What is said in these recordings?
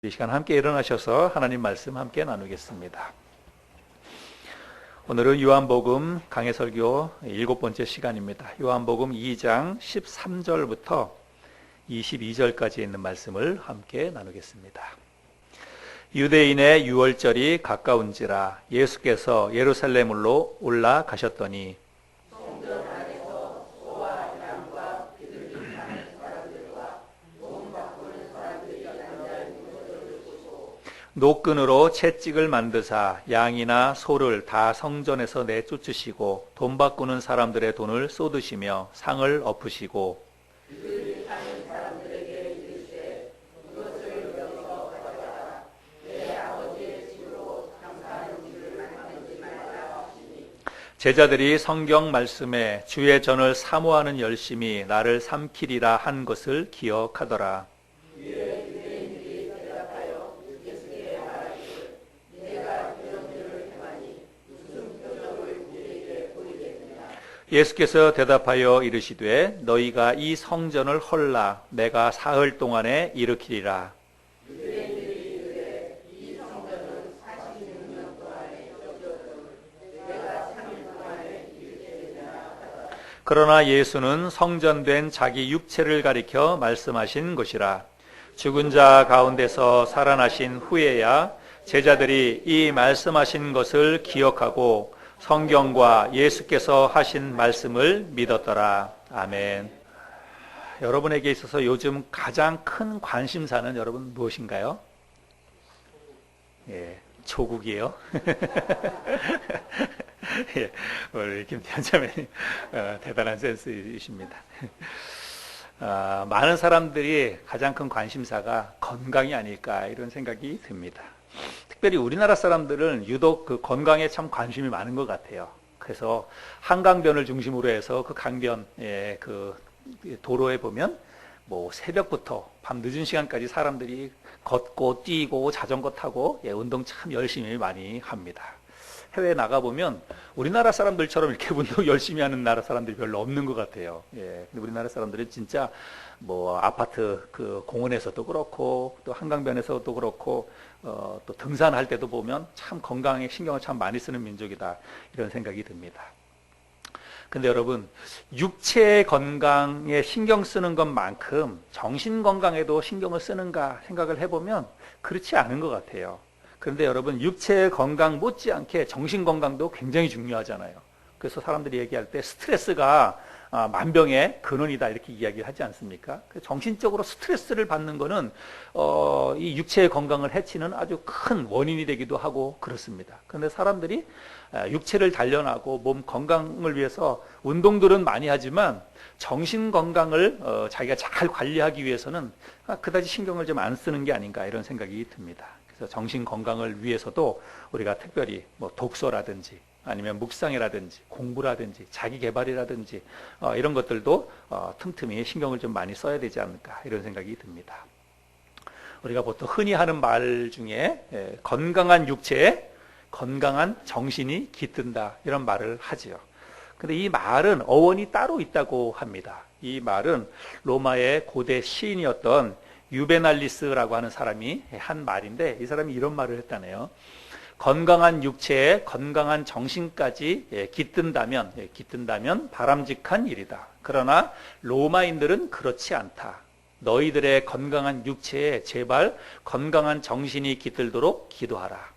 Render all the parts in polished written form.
이 시간 함께 일어나셔서 하나님 말씀 함께 나누겠습니다. 오늘은 요한복음 강해설교 7번째 시간입니다. 요한복음 2장 13절부터 22절까지 있는 말씀을 함께 나누겠습니다. 유대인의 유월절이 가까운지라 예수께서 예루살렘으로 올라가셨더니 노끈으로 채찍을 만드사 양이나 소를 다 성전에서 내쫓으시고 돈 바꾸는 사람들의 돈을 쏟으시며 상을 엎으시고 제자들이 성경 말씀에 주의 전을 사모하는 열심이 나를 삼키리라 한 것을 기억하더라. 예수께서 대답하여 이르시되 너희가 이 성전을 헐라 내가 사흘 동안에 일으키리라. 그러나 예수는 성전된 자기 육체를 가리켜 말씀하신 것이라. 죽은 자 가운데서 살아나신 후에야 제자들이 이 말씀하신 것을 기억하고 성경과 예수께서 하신 말씀을 믿었더라. 아멘. 여러분에게 있어서 요즘 가장 큰 관심사는 여러분 무엇인가요? 예, 조국이에요. 예, 우리 김태현 자매님 대단한 센스이십니다. 많은 사람들이 가장 큰 관심사가 건강이 아닐까 이런 생각이 듭니다. 특별히 우리나라 사람들은 유독 그 건강에 참 관심이 많은 것 같아요. 그래서 한강변을 중심으로 해서 그 강변의 그 도로에 보면 뭐 새벽부터 밤 늦은 시간까지 사람들이 걷고 뛰고 자전거 타고 운동 참 열심히 많이 합니다. 해외에 나가보면 우리나라 사람들처럼 이렇게 운동 열심히 하는 나라 사람들이 별로 없는 것 같아요. 예. 근데 우리나라 사람들은 진짜 뭐 아파트 그 공원에서도 그렇고 또 한강변에서도 그렇고 또 등산할 때도 보면 참 건강에 신경을 참 많이 쓰는 민족이다 이런 생각이 듭니다. 근데 여러분 육체의 건강에 신경 쓰는 것만큼 정신 건강에도 신경을 쓰는가 생각을 해보면 그렇지 않은 것 같아요. 그런데 여러분 육체의 건강 못지않게 정신 건강도 굉장히 중요하잖아요. 그래서 사람들이 얘기할 때 스트레스가 만병의 근원이다 이렇게 이야기를 하지 않습니까? 정신적으로 스트레스를 받는 거는 이 육체의 건강을 해치는 아주 큰 원인이 되기도 하고 그렇습니다. 그런데 사람들이 육체를 단련하고 몸 건강을 위해서 운동들은 많이 하지만 정신 건강을 자기가 잘 관리하기 위해서는 그다지 신경을 좀 안 쓰는 게 아닌가 이런 생각이 듭니다. 그래서 정신 건강을 위해서도 우리가 특별히 뭐 독서라든지 아니면 묵상이라든지 공부라든지 자기 개발이라든지 이런 것들도 틈틈이 신경을 좀 많이 써야 되지 않을까 이런 생각이 듭니다. 우리가 보통 흔히 하는 말 중에 건강한 육체에 건강한 정신이 깃든다 이런 말을 하지요. 근데 이 말은 어원이 따로 있다고 합니다. 이 말은 로마의 고대 시인이었던 유베날리스라고 하는 사람이 한 말인데 이 사람이 이런 말을 했다네요. 건강한 육체에 건강한 정신까지 깃든다면 바람직한 일이다. 그러나 로마인들은 그렇지 않다. 너희들의 건강한 육체에 제발 건강한 정신이 깃들도록 기도하라.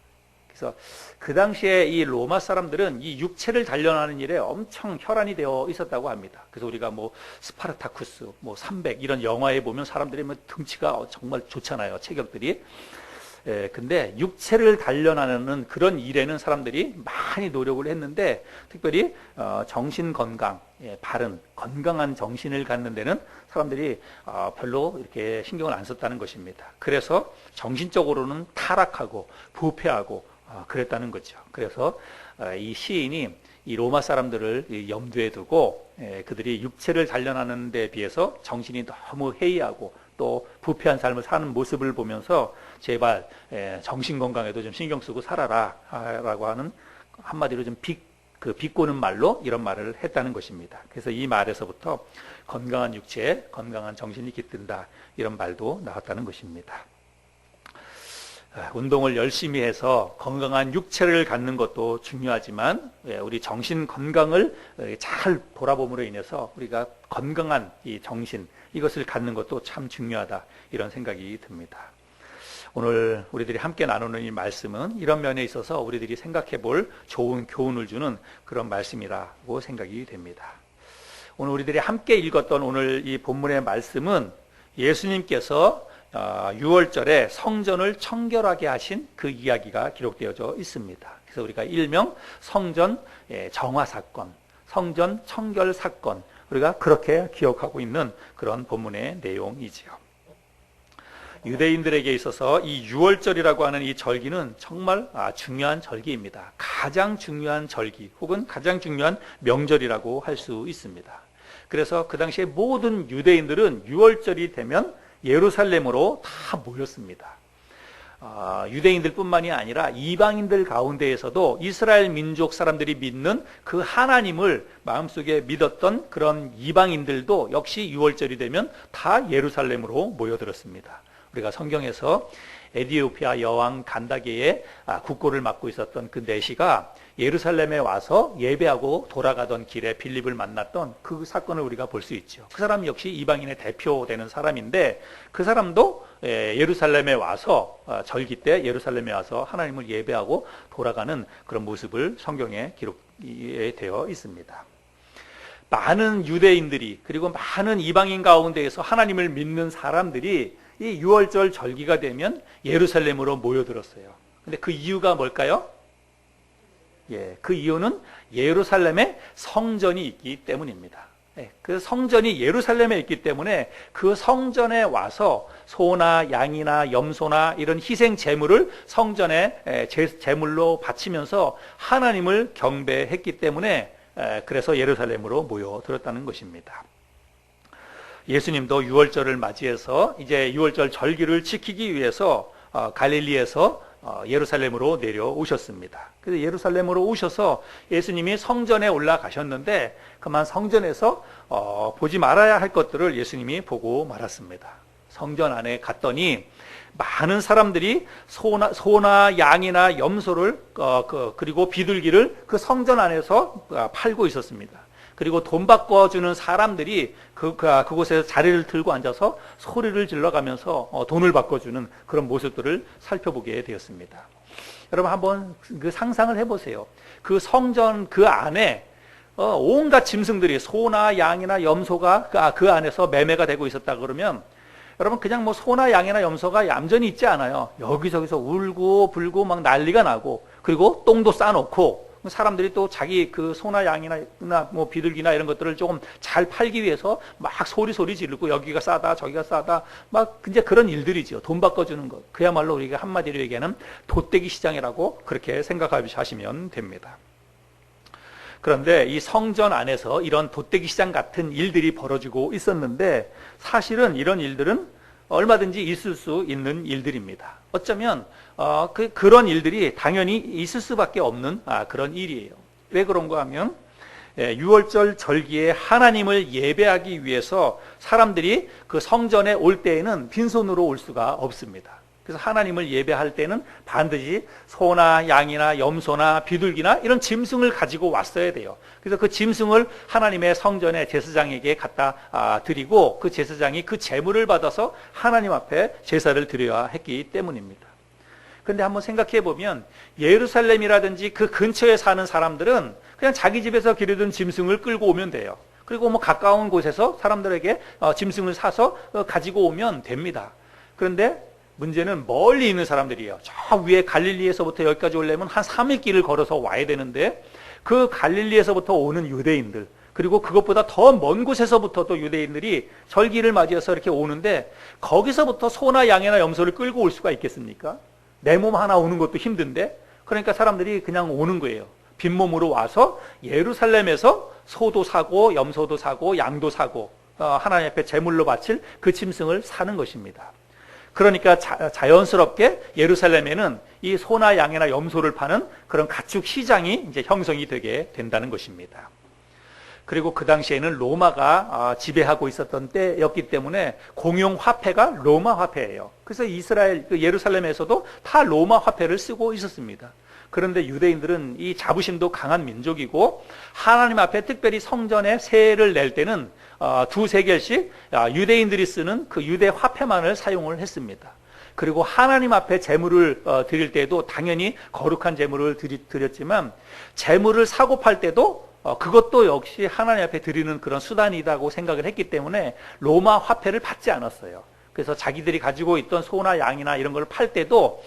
그래서 그 당시에 이 로마 사람들은 이 육체를 단련하는 일에 엄청 혈안이 되어 있었다고 합니다. 그래서 우리가 뭐 스파르타쿠스, 뭐 300 이런 영화에 보면 사람들이 뭐 등치가 정말 좋잖아요. 체격들이. 근데 육체를 단련하는 그런 일에는 사람들이 많이 노력을 했는데 특별히 정신 건강, 바른 건강한 정신을 갖는 데는 사람들이 별로 이렇게 신경을 안 썼다는 것입니다. 그래서 정신적으로는 타락하고 부패하고 그랬다는 거죠. 그래서 이 시인이 이 로마 사람들을 염두에 두고 그들이 육체를 단련하는 데 비해서 정신이 너무 해이하고 또 부패한 삶을 사는 모습을 보면서 제발 정신 건강에도 좀 신경 쓰고 살아라 라고 하는 한마디로 좀 비꼬는 말로 이런 말을 했다는 것입니다. 그래서 이 말에서부터 건강한 육체에 건강한 정신이 깃든다 이런 말도 나왔다는 것입니다. 운동을 열심히 해서 건강한 육체를 갖는 것도 중요하지만 우리 정신 건강을 잘 돌아봄으로 인해서 우리가 건강한 이 정신 이것을 갖는 것도 참 중요하다 이런 생각이 듭니다. 오늘 우리들이 함께 나누는 이 말씀은 이런 면에 있어서 우리들이 생각해 볼 좋은 교훈을 주는 그런 말씀이라고 생각이 됩니다. 오늘 우리들이 함께 읽었던 오늘 이 본문의 말씀은 예수님께서 6월절에 성전을 청결하게 하신 그 이야기가 기록되어져 있습니다. 그래서 우리가 일명 성전 정화 사건, 성전 청결 사건, 우리가 그렇게 기억하고 있는 그런 본문의 내용이지요. 유대인들에게 있어서 이 6월절이라고 하는 이 절기는 정말 중요한 절기입니다. 가장 중요한 절기 혹은 가장 중요한 명절이라고 할 수 있습니다. 그래서 그 당시에 모든 유대인들은 6월절이 되면 예루살렘으로 다 모였습니다. 유대인들 뿐만이 아니라 이방인들 가운데에서도 이스라엘 민족 사람들이 믿는 그 하나님을 마음속에 믿었던 그런 이방인들도 역시 6월절이 되면 다 예루살렘으로 모여들었습니다. 우리가 성경에서 에티오피아 여왕 간다게의 국고를 맡고 있었던 그 내시가 예루살렘에 와서 예배하고 돌아가던 길에 빌립을 만났던 그 사건을 우리가 볼 수 있죠. 그 사람 역시 이방인의 대표되는 사람인데 그 사람도 예루살렘에 와서 절기 때 예루살렘에 와서 하나님을 예배하고 돌아가는 그런 모습을 성경에 기록되어 있습니다. 많은 유대인들이 그리고 많은 이방인 가운데에서 하나님을 믿는 사람들이 이 6월절 절기가 되면 예루살렘으로 모여들었어요. 근데 그 이유가 뭘까요? 그 이유는 예루살렘에 성전이 있기 때문입니다. 그 성전이 예루살렘에 있기 때문에 그 성전에 와서 소나 양이나 염소나 이런 희생 제물을 성전에 제물로 바치면서 하나님을 경배했기 때문에 그래서 예루살렘으로 모여들었다는 것입니다. 예수님도 6월절을 맞이해서 이제 6월절 절기를 지키기 위해서 갈릴리에서 예루살렘으로 내려오셨습니다. 그래서 예루살렘으로 오셔서 예수님이 성전에 올라가셨는데 그만 성전에서 보지 말아야 할 것들을 예수님이 보고 말았습니다. 성전 안에 갔더니 많은 사람들이 소나 양이나 염소를 그리고 비둘기를 그 성전 안에서 팔고 있었습니다. 그리고 돈 바꿔주는 사람들이 그곳에서 자리를 들고 앉아서 소리를 질러가면서 돈을 바꿔주는 그런 모습들을 살펴보게 되었습니다. 여러분 한번 그 상상을 해보세요. 그 성전 그 안에 온갖 짐승들이 소나 양이나 염소가 그 안에서 매매가 되고 있었다 그러면 여러분 그냥 뭐 소나 양이나 염소가 얌전히 있지 않아요. 여기저기서 울고 불고 막 난리가 나고 그리고 똥도 싸놓고 사람들이 또 자기 그 소나 양이나 뭐 비둘기나 이런 것들을 조금 잘 팔기 위해서 막 소리 지르고 여기가 싸다 저기가 싸다 막 이제 그런 일들이죠. 돈 바꿔주는 것. 그야말로 우리가 한마디로 얘기하는 돛대기 시장이라고 그렇게 생각하시면 됩니다. 그런데 이 성전 안에서 이런 돛대기 시장 같은 일들이 벌어지고 있었는데 사실은 이런 일들은 얼마든지 있을 수 있는 일들입니다. 어쩌면 그런 일들이 당연히 있을 수밖에 없는 그런 일이에요. 왜 그런가 하면 6월절 절기에 하나님을 예배하기 위해서 사람들이 그 성전에 올 때에는 빈손으로 올 수가 없습니다. 그래서 하나님을 예배할 때는 반드시 소나 양이나 염소나 비둘기나 이런 짐승을 가지고 왔어야 돼요. 그래서 그 짐승을 하나님의 성전에 제사장에게 갖다 드리고 그 제사장이 그 제물을 받아서 하나님 앞에 제사를 드려야 했기 때문입니다. 그런데 한번 생각해 보면 예루살렘이라든지 그 근처에 사는 사람들은 그냥 자기 집에서 기르던 짐승을 끌고 오면 돼요. 그리고 뭐 가까운 곳에서 사람들에게 짐승을 사서 가지고 오면 됩니다. 그런데 문제는 멀리 있는 사람들이에요. 저 위에 갈릴리에서부터 여기까지 오려면 한 3일 길을 걸어서 와야 되는데 그 갈릴리에서부터 오는 유대인들 그리고 그것보다 더 먼 곳에서부터 또 유대인들이 절기를 맞이해서 이렇게 오는데 거기서부터 소나 양이나 염소를 끌고 올 수가 있겠습니까? 내 몸 하나 오는 것도 힘든데 그러니까 사람들이 그냥 오는 거예요. 빈몸으로 와서 예루살렘에서 소도 사고 염소도 사고 양도 사고 하나님 앞에 제물로 바칠 그 짐승을 사는 것입니다. 그러니까 자연스럽게 예루살렘에는 이 소나 양이나 염소를 파는 그런 가축 시장이 이제 형성이 되게 된다는 것입니다. 그리고 그 당시에는 로마가 지배하고 있었던 때였기 때문에 공용 화폐가 로마 화폐예요. 그래서 이스라엘, 예루살렘에서도 다 로마 화폐를 쓰고 있었습니다. 그런데 유대인들은 이 자부심도 강한 민족이고 하나님 앞에 특별히 성전에 세를 낼 때는 두세 개씩 유대인들이 쓰는 그 유대 화폐만을 사용을 했습니다. 그리고 하나님 앞에 제물을 드릴 때도 당연히 거룩한 제물을 드렸지만 제물을 사고 팔 때도 그것도 역시 하나님 앞에 드리는 그런 수단이라고 생각을 했기 때문에 로마 화폐를 받지 않았어요. 그래서 자기들이 가지고 있던 소나 양이나 이런 걸 팔 때도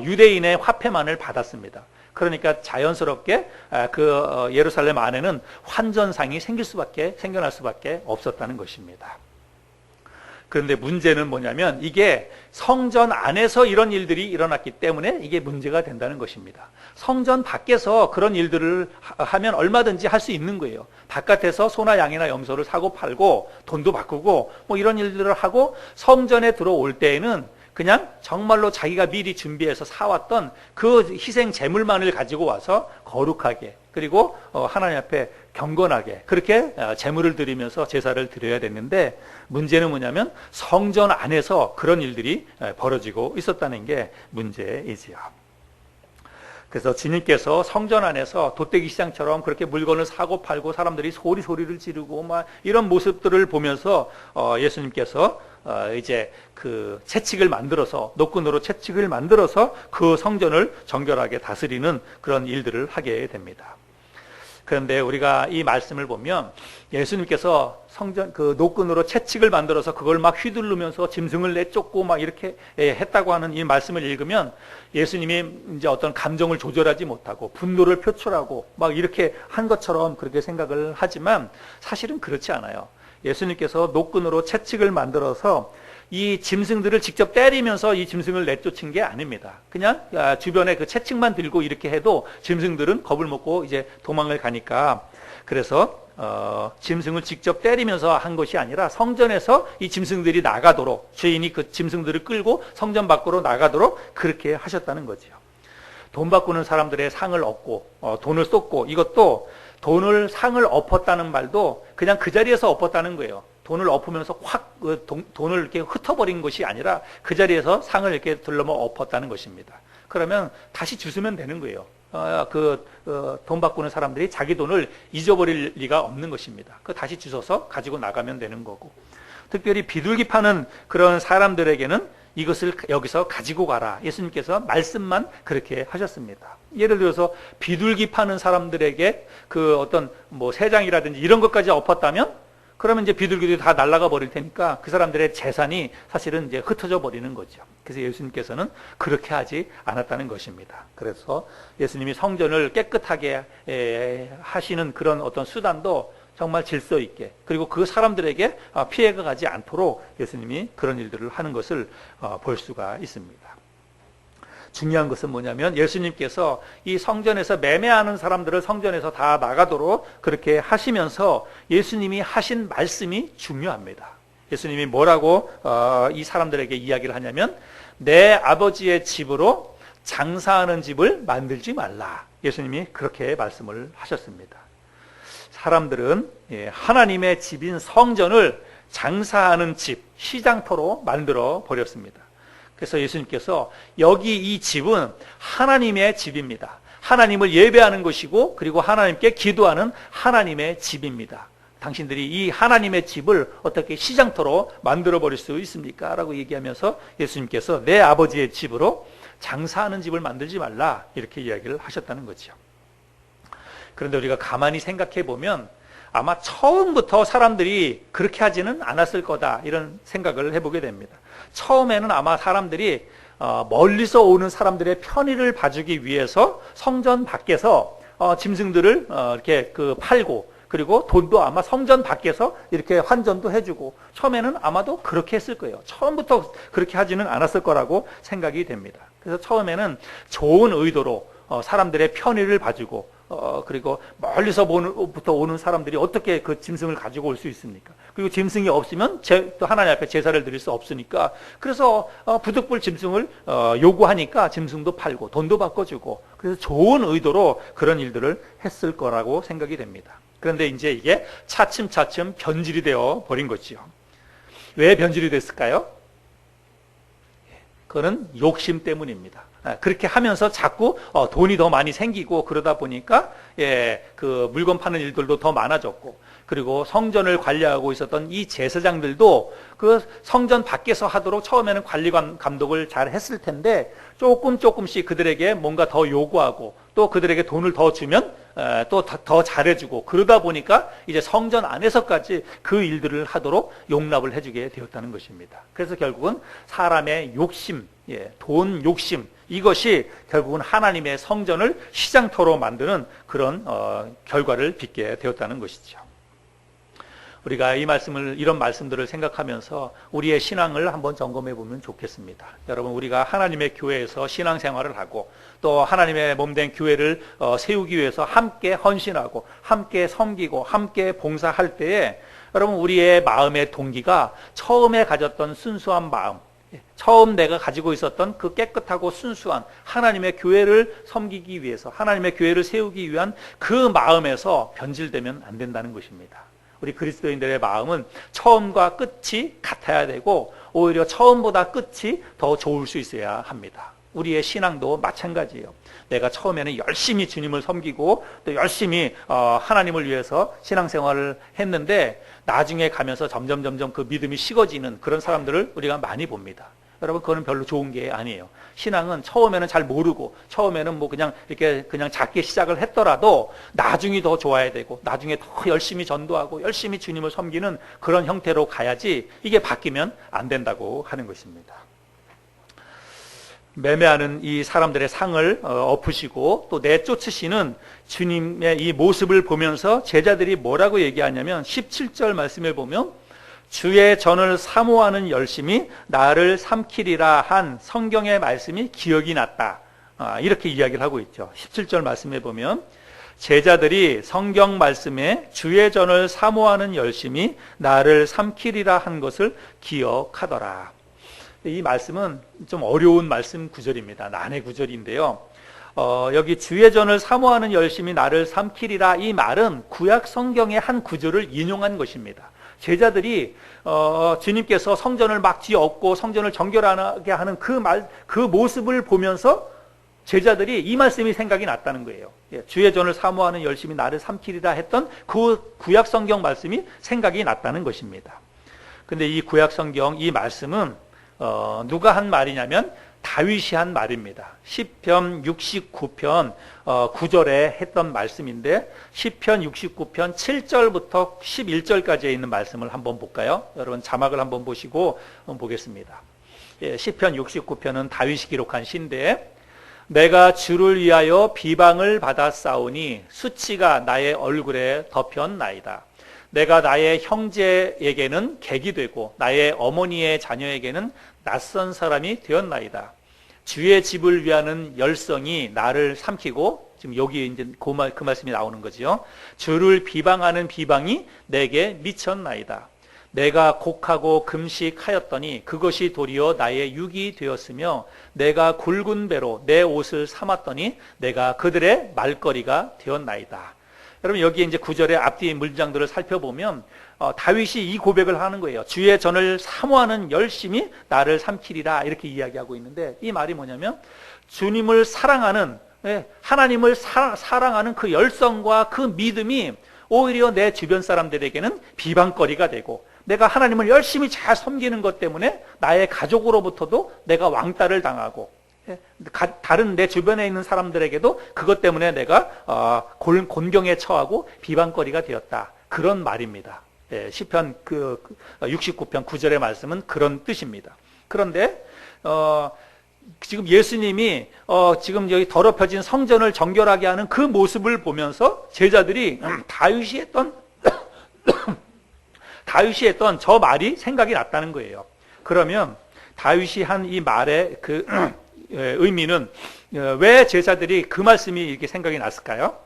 유대인의 화폐만을 받았습니다. 그러니까 자연스럽게 그 예루살렘 안에는 환전상이 생겨날 수밖에 없었다는 것입니다. 그런데 문제는 뭐냐면 이게 성전 안에서 이런 일들이 일어났기 때문에 이게 문제가 된다는 것입니다. 성전 밖에서 그런 일들을 하면 얼마든지 할 수 있는 거예요. 바깥에서 소나 양이나 염소를 사고 팔고 돈도 바꾸고 뭐 이런 일들을 하고 성전에 들어올 때에는 그냥 정말로 자기가 미리 준비해서 사왔던 그 희생 제물만을 가지고 와서 거룩하게 그리고 하나님 앞에 경건하게 그렇게 제물을 드리면서 제사를 드려야 됐는데 문제는 뭐냐면 성전 안에서 그런 일들이 벌어지고 있었다는 게 문제이지요. 그래서 주님께서 성전 안에서 돗대기 시장처럼 그렇게 물건을 사고 팔고 사람들이 소리를 지르고 막 이런 모습들을 보면서 예수님께서 이제 그 채찍을 만들어서 노끈으로 채찍을 만들어서 그 성전을 정결하게 다스리는 그런 일들을 하게 됩니다. 그런데 우리가 이 말씀을 보면 예수님께서 성전 그 노끈으로 채찍을 만들어서 그걸 막 휘두르면서 짐승을 내쫓고 막 이렇게 했다고 하는 이 말씀을 읽으면 예수님이 이제 어떤 감정을 조절하지 못하고 분노를 표출하고 막 이렇게 한 것처럼 그렇게 생각을 하지만 사실은 그렇지 않아요. 예수님께서 노끈으로 채찍을 만들어서 이 짐승들을 직접 때리면서 이 짐승을 내쫓은 게 아닙니다. 그냥 주변에 그 채찍만 들고 이렇게 해도 짐승들은 겁을 먹고 이제 도망을 가니까 그래서 짐승을 직접 때리면서 한 것이 아니라 성전에서 이 짐승들이 나가도록 주인이 그 짐승들을 끌고 성전 밖으로 나가도록 그렇게 하셨다는 거죠. 돈 바꾸는 사람들의 상을 얻고 돈을 쏟고 이것도 상을 엎었다는 말도 그냥 그 자리에서 엎었다는 거예요. 돈을 엎으면서 확 돈을 이렇게 흩어버린 것이 아니라 그 자리에서 상을 이렇게 들러머 엎었다는 것입니다. 그러면 다시 주시면 되는 거예요. 돈 바꾸는 사람들이 자기 돈을 잊어버릴 리가 없는 것입니다. 다시 주셔서 가지고 나가면 되는 거고. 특별히 비둘기 파는 그런 사람들에게는 이것을 여기서 가지고 가라. 예수님께서 말씀만 그렇게 하셨습니다. 예를 들어서 비둘기 파는 사람들에게 그 어떤 뭐 새장이라든지 이런 것까지 엎었다면 그러면 이제 비둘기들이 다 날아가 버릴 테니까 그 사람들의 재산이 사실은 이제 흩어져 버리는 거죠. 그래서 예수님께서는 그렇게 하지 않았다는 것입니다. 그래서 예수님이 성전을 깨끗하게 하시는 그런 어떤 수단도 정말 질서 있게 그리고 그 사람들에게 피해가 가지 않도록 예수님이 그런 일들을 하는 것을 볼 수가 있습니다. 중요한 것은 뭐냐면 예수님께서 이 성전에서 매매하는 사람들을 성전에서 다 나가도록 그렇게 하시면서 예수님이 하신 말씀이 중요합니다. 예수님이 뭐라고 이 사람들에게 이야기를 하냐면 내 아버지의 집으로 장사하는 집을 만들지 말라. 예수님이 그렇게 말씀을 하셨습니다. 사람들은 하나님의 집인 성전을 장사하는 집, 시장터로 만들어 버렸습니다. 그래서 예수님께서 여기 이 집은 하나님의 집입니다. 하나님을 예배하는 것이고 그리고 하나님께 기도하는 하나님의 집입니다. 당신들이 이 하나님의 집을 어떻게 시장터로 만들어버릴 수 있습니까? 라고 얘기하면서 예수님께서 내 아버지의 집으로 장사하는 집을 만들지 말라 이렇게 이야기를 하셨다는 거죠. 그런데 우리가 가만히 생각해 보면 아마 처음부터 사람들이 그렇게 하지는 않았을 거다 이런 생각을 해보게 됩니다. 처음에는 아마 사람들이 멀리서 오는 사람들의 편의를 봐주기 위해서 성전 밖에서 짐승들을 이렇게 팔고 그리고 돈도 아마 성전 밖에서 이렇게 환전도 해주고 처음에는 아마도 그렇게 했을 거예요. 처음부터 그렇게 하지는 않았을 거라고 생각이 됩니다. 그래서 처음에는 좋은 의도로 사람들의 편의를 봐주고 그리고 멀리서부터 오는 사람들이 어떻게 그 짐승을 가지고 올 수 있습니까? 그리고 짐승이 없으면 또 하나님 앞에 제사를 드릴 수 없으니까 그래서 부득불 짐승을 요구하니까 짐승도 팔고 돈도 바꿔주고 그래서 좋은 의도로 그런 일들을 했을 거라고 생각이 됩니다. 그런데 이제 이게 차츰차츰 변질이 되어 버린 거지요. 왜 변질이 됐을까요? 그거는 욕심 때문입니다. 그렇게 하면서 자꾸 돈이 더 많이 생기고 그러다 보니까 그 물건 파는 일들도 더 많아졌고, 그리고 성전을 관리하고 있었던 이 제사장들도 그 성전 밖에서 하도록 처음에는 관리 감독을 잘 했을 텐데 조금씩 그들에게 뭔가 더 요구하고 또 그들에게 돈을 더 주면 또 더 잘해주고, 그러다 보니까 이제 성전 안에서까지 그 일들을 하도록 용납을 해주게 되었다는 것입니다. 그래서 결국은 사람의 욕심, 돈 욕심, 이것이 결국은 하나님의 성전을 시장터로 만드는 그런 결과를 빚게 되었다는 것이죠. 우리가 이런 말씀들을 생각하면서 우리의 신앙을 한번 점검해 보면 좋겠습니다. 여러분, 우리가 하나님의 교회에서 신앙생활을 하고 또 하나님의 몸된 교회를 세우기 위해서 함께 헌신하고 함께 섬기고 함께 봉사할 때에 여러분, 우리의 마음의 동기가 처음에 가졌던 순수한 마음, 처음 내가 가지고 있었던 그 깨끗하고 순수한 하나님의 교회를 섬기기 위해서, 하나님의 교회를 세우기 위한 그 마음에서 변질되면 안 된다는 것입니다. 우리 그리스도인들의 마음은 처음과 끝이 같아야 되고 오히려 처음보다 끝이 더 좋을 수 있어야 합니다. 우리의 신앙도 마찬가지예요. 내가 처음에는 열심히 주님을 섬기고 또 열심히 하나님을 위해서 신앙생활을 했는데 나중에 가면서 점점 그 믿음이 식어지는 그런 사람들을 우리가 많이 봅니다. 여러분, 그거는 별로 좋은 게 아니에요. 신앙은 처음에는 잘 모르고 처음에는 뭐 그냥 작게 시작을 했더라도 나중이 더 좋아야 되고 나중에 더 열심히 전도하고 열심히 주님을 섬기는 그런 형태로 가야지 이게 바뀌면 안 된다고 하는 것입니다. 매매하는 이 사람들의 상을 엎으시고 또 내쫓으시는 주님의 이 모습을 보면서 제자들이 뭐라고 얘기하냐면 17절 말씀을 보면 주의 전을 사모하는 열심이 나를 삼키리라 한 성경의 말씀이 기억이 났다. 이렇게 이야기를 하고 있죠. 17절 말씀에 보면 제자들이 성경 말씀에 주의 전을 사모하는 열심이 나를 삼키리라 한 것을 기억하더라. 이 말씀은 좀 어려운 말씀 구절입니다. 난해 구절인데요. 여기 주의 전을 사모하는 열심이 나를 삼키리라, 이 말은 구약 성경의 한 구절을 인용한 것입니다. 제자들이 주님께서 성전을 막 지어엎고 성전을 정결하게 하는 그 모습을 보면서 제자들이 이 말씀이 생각이 났다는 거예요. 주의 전을 사모하는 열심이 나를 삼키리라 했던 그 구약 성경 말씀이 생각이 났다는 것입니다. 근데 이 구약 성경 이 말씀은 누가 한 말이냐면 다윗이 한 말입니다. 시편 69편 9절에 했던 말씀인데 시편 69편 7절부터 11절까지에 있는 말씀을 한번 볼까요? 여러분 자막을 한번 보시고 한번 보겠습니다. 시편 69편은 다윗이 기록한 시인데 내가 주를 위하여 비방을 받았사오니 수치가 나의 얼굴에 덮였나이다. 내가 나의 형제에게는 객이 되고 나의 어머니의 자녀에게는 낯선 사람이 되었나이다. 주의 집을 위하는 열성이 나를 삼키고, 지금 여기 이제 그 말씀이 나오는 거죠. 주를 비방하는 비방이 내게 미쳤나이다. 내가 곡하고 금식하였더니 그것이 도리어 나의 육이 되었으며 내가 굵은 배로 내 옷을 삼았더니 내가 그들의 말거리가 되었나이다. 여러분 여기 이제 9절의 앞뒤 문장들을 살펴보면 다윗이 이 고백을 하는 거예요. 주의 전을 사모하는 열심이 나를 삼키리라 이렇게 이야기하고 있는데 이 말이 뭐냐면 주님을 사랑하는, 하나님을 사랑하는 그 열성과 그 믿음이 오히려 내 주변 사람들에게는 비방거리가 되고 내가 하나님을 열심히 잘 섬기는 것 때문에 나의 가족으로부터도 내가 왕따를 당하고 다른 내 주변에 있는 사람들에게도 그것 때문에 내가 곤경에 처하고 비방거리가 되었다. 그런 말입니다. 시편 69편 9절의 말씀은 그런 뜻입니다. 그런데 지금 예수님이 지금 여기 더럽혀진 성전을 정결하게 하는 그 모습을 보면서 제자들이 다윗이 했던 저 말이 생각이 났다는 거예요. 그러면 다윗이 한 이 말의 그 의미는 왜 제자들이 그 말씀이 이렇게 생각이 났을까요?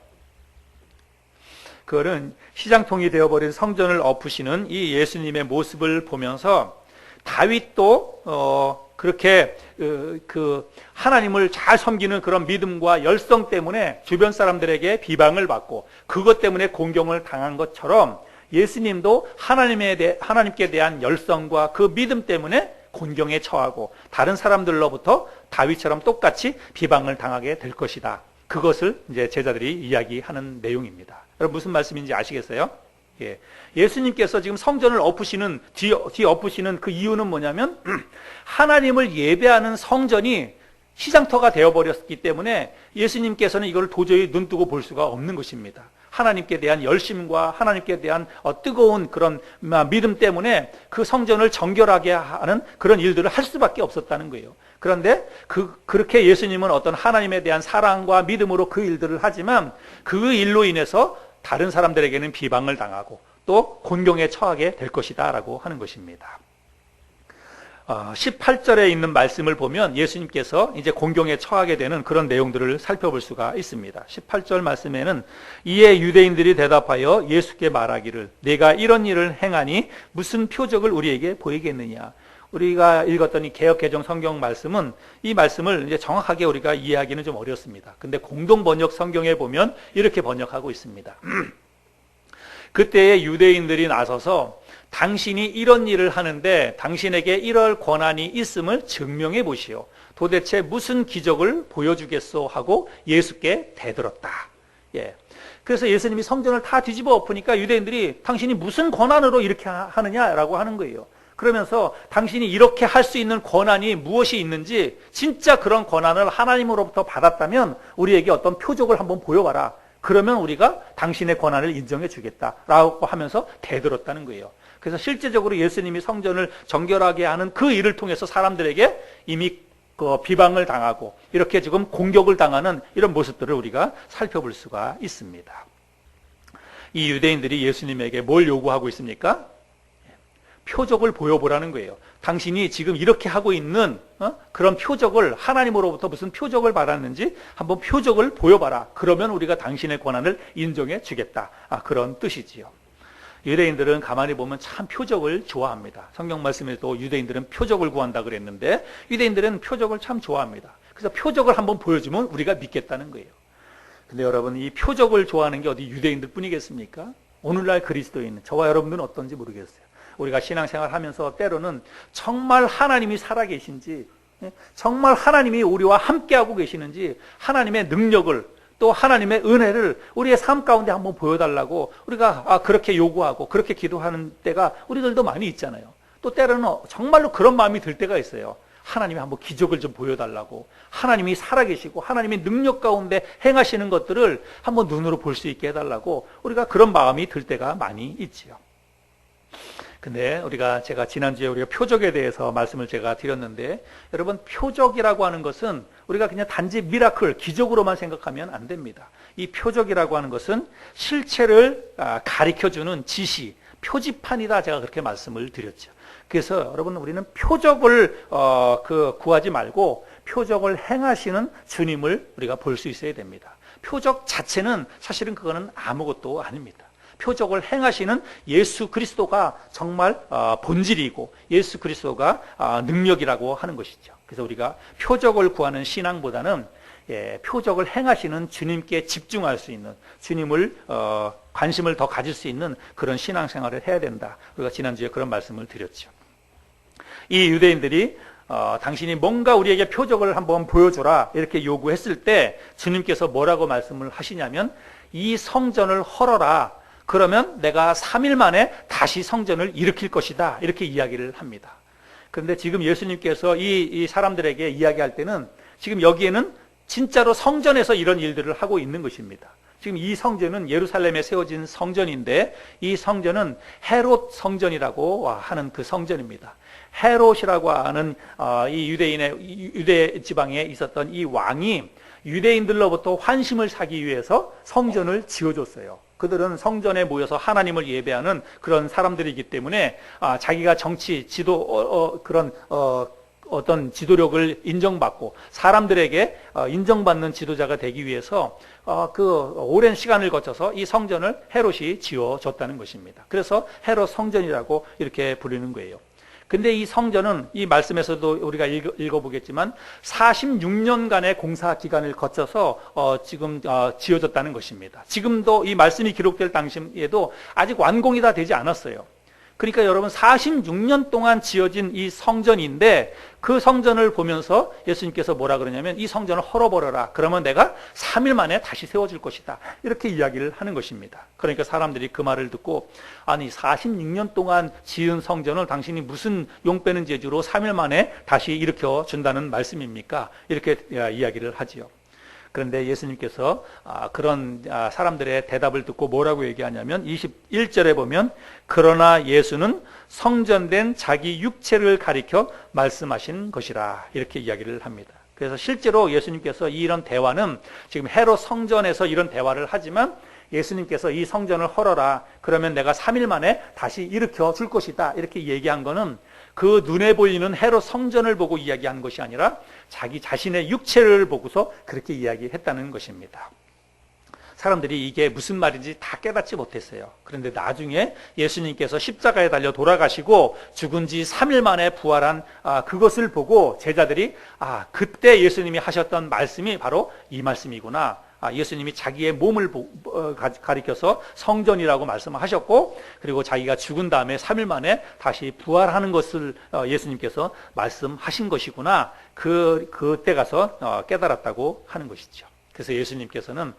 그거는 시장통이 되어버린 성전을 엎으시는 이 예수님의 모습을 보면서 다윗도 그렇게 하나님을 잘 섬기는 그런 믿음과 열성 때문에 주변 사람들에게 비방을 받고 그것 때문에 공경을 당한 것처럼 예수님도 하나님께 대한 열성과 그 믿음 때문에 곤경에 처하고 다른 사람들로부터 다윗처럼 똑같이 비방을 당하게 될 것이다. 그것을 이제 제자들이 이야기하는 내용입니다. 여러분 무슨 말씀인지 아시겠어요? 예. 예수님께서 지금 성전을 뒤엎으시는 그 이유는 뭐냐면 하나님을 예배하는 성전이 시장터가 되어버렸기 때문에 예수님께서는 이걸 도저히 눈뜨고 볼 수가 없는 것입니다. 하나님께 대한 열심과 하나님께 대한 뜨거운 그런 믿음 때문에 그 성전을 정결하게 하는 그런 일들을 할 수밖에 없었다는 거예요. 그런데 그렇게 예수님은 어떤 하나님에 대한 사랑과 믿음으로 그 일들을 하지만 그 일로 인해서 다른 사람들에게는 비방을 당하고 또 곤경에 처하게 될 것이다 라고 하는 것입니다. 18절에 있는 말씀을 보면 예수님께서 이제 곤경에 처하게 되는 그런 내용들을 살펴볼 수가 있습니다. 18절 말씀에는 이에 유대인들이 대답하여 예수께 말하기를 내가 이런 일을 행하니 무슨 표적을 우리에게 보이겠느냐. 우리가 읽었던 이 개역 개정 성경 말씀은 이 말씀을 이제 정확하게 우리가 이해하기는 좀 어렵습니다. 근데 공동 번역 성경에 보면 이렇게 번역하고 있습니다. 그때의 유대인들이 나서서 당신이 이런 일을 하는데 당신에게 이럴 권한이 있음을 증명해 보시오. 도대체 무슨 기적을 보여주겠소 하고 예수께 대들었다. 예. 그래서 예수님이 성전을 다 뒤집어 엎으니까 유대인들이 당신이 무슨 권한으로 이렇게 하느냐라고 하는 거예요. 그러면서 당신이 이렇게 할 수 있는 권한이 무엇이 있는지 진짜 그런 권한을 하나님으로부터 받았다면 우리에게 어떤 표적을 한번 보여봐라. 그러면 우리가 당신의 권한을 인정해 주겠다라고 하면서 대들었다는 거예요. 그래서 실제적으로 예수님이 성전을 정결하게 하는 그 일을 통해서 사람들에게 이미 비방을 당하고 이렇게 지금 공격을 당하는 이런 모습들을 우리가 살펴볼 수가 있습니다. 이 유대인들이 예수님에게 뭘 요구하고 있습니까? 표적을 보여보라는 거예요. 당신이 지금 이렇게 하고 있는 그런 표적을 하나님으로부터 무슨 표적을 받았는지 한번 표적을 보여봐라. 그러면 우리가 당신의 권한을 인정해 주겠다. 그런 뜻이지요. 유대인들은 가만히 보면 참 표적을 좋아합니다. 성경 말씀에도 유대인들은 표적을 구한다 그랬는데 유대인들은 표적을 참 좋아합니다. 그래서 표적을 한번 보여주면 우리가 믿겠다는 거예요. 근데 여러분 이 표적을 좋아하는 게 어디 유대인들 뿐이겠습니까? 오늘날 그리스도인 저와 여러분들은 어떤지 모르겠어요. 우리가 신앙생활 하면서 때로는 정말 하나님이 살아계신지 정말 하나님이 우리와 함께하고 계시는지 하나님의 능력을 또 하나님의 은혜를 우리의 삶 가운데 한번 보여달라고 우리가 그렇게 요구하고 그렇게 기도하는 때가 우리들도 많이 있잖아요. 또 때로는 정말로 그런 마음이 들 때가 있어요. 하나님이 한번 기적을 좀 보여달라고 하나님이 살아계시고 하나님의 능력 가운데 행하시는 것들을 한번 눈으로 볼 수 있게 해달라고 우리가 그런 마음이 들 때가 많이 있지요. 근데 제가 지난주에 우리가 표적에 대해서 말씀을 제가 드렸는데 여러분 표적이라고 하는 것은 우리가 그냥 단지 미라클, 기적으로만 생각하면 안 됩니다. 이 표적이라고 하는 것은 실체를 가리켜주는 지시, 표지판이다 제가 그렇게 말씀을 드렸죠. 그래서 여러분 우리는 표적을 구하지 말고 표적을 행하시는 주님을 우리가 볼 수 있어야 됩니다. 표적 자체는 사실은 그거는 아무것도 아닙니다. 표적을 행하시는 예수 그리스도가 정말 본질이고 예수 그리스도가 능력이라고 하는 것이죠. 그래서 우리가 표적을 구하는 신앙보다는 표적을 행하시는 주님께 집중할 수 있는 주님을 관심을 더 가질 수 있는 그런 신앙생활을 해야 된다. 우리가 지난주에 그런 말씀을 드렸죠. 이 유대인들이 당신이 뭔가 우리에게 표적을 한번 보여줘라 이렇게 요구했을 때 주님께서 뭐라고 말씀을 하시냐면 이 성전을 헐어라. 그러면 내가 3일 만에 다시 성전을 일으킬 것이다. 이렇게 이야기를 합니다. 그런데 지금 예수님께서 이 사람들에게 이야기할 때는 지금 여기에는 진짜로 성전에서 이런 일들을 하고 있는 것입니다. 지금 이 성전은 예루살렘에 세워진 성전인데 이 성전은 헤롯 성전이라고 하는 그 성전입니다. 헤롯이라고 하는 이 유대 지방에 있었던 이 왕이 유대인들로부터 환심을 사기 위해서 성전을 지어줬어요. 그들은 성전에 모여서 하나님을 예배하는 그런 사람들이기 때문에 자기가 정치, 지도, 어떤 지도력을 인정받고 사람들에게 인정받는 지도자가 되기 위해서 그 오랜 시간을 거쳐서 이 성전을 헤롯이 지어줬다는 것입니다. 그래서 헤롯 성전이라고 이렇게 부르는 거예요. 근데 이 성전은 이 말씀에서도 우리가 읽어보겠지만 46년간의 공사 기간을 거쳐서 지금 지어졌다는 것입니다. 지금도 이 말씀이 기록될 당시에도 아직 완공이 다 되지 않았어요. 그러니까 여러분 46년 동안 지어진 이 성전인데 그 성전을 보면서 예수님께서 뭐라 그러냐면 이 성전을 헐어버려라. 그러면 내가 3일 만에 다시 세워질 것이다. 이렇게 이야기를 하는 것입니다. 그러니까 사람들이 그 말을 듣고 아니 46년 동안 지은 성전을 당신이 무슨 용 빼는 재주로 3일 만에 다시 일으켜 준다는 말씀입니까? 이렇게 이야기를 하지요. 그런데 예수님께서 그런 사람들의 대답을 듣고 뭐라고 얘기하냐면 21절에 보면 그러나 예수는 성전된 자기 육체를 가리켜 말씀하신 것이라 이렇게 이야기를 합니다. 그래서 실제로 예수님께서 이런 대화는 지금 헤롯 성전에서 이런 대화를 하지만 예수님께서 이 성전을 헐어라. 그러면 내가 3일 만에 다시 일으켜 줄 것이다. 이렇게 얘기한 거는 그 눈에 보이는 헤롯 성전을 보고 이야기한 것이 아니라 자기 자신의 육체를 보고서 그렇게 이야기했다는 것입니다. 사람들이 이게 무슨 말인지 다 깨닫지 못했어요. 그런데 나중에 예수님께서 십자가에 달려 돌아가시고 죽은 지 3일 만에 부활한 그것을 보고 제자들이 그때 예수님이 하셨던 말씀이 바로 이 말씀이구나. 예수님이 자기의 몸을 가리켜서 성전이라고 말씀하셨고 그리고 자기가 죽은 다음에 3일 만에 다시 부활하는 것을 예수님께서 말씀하신 것이구나. 그때 가서 깨달았다고 하는 것이죠. 그래서 예수님께서는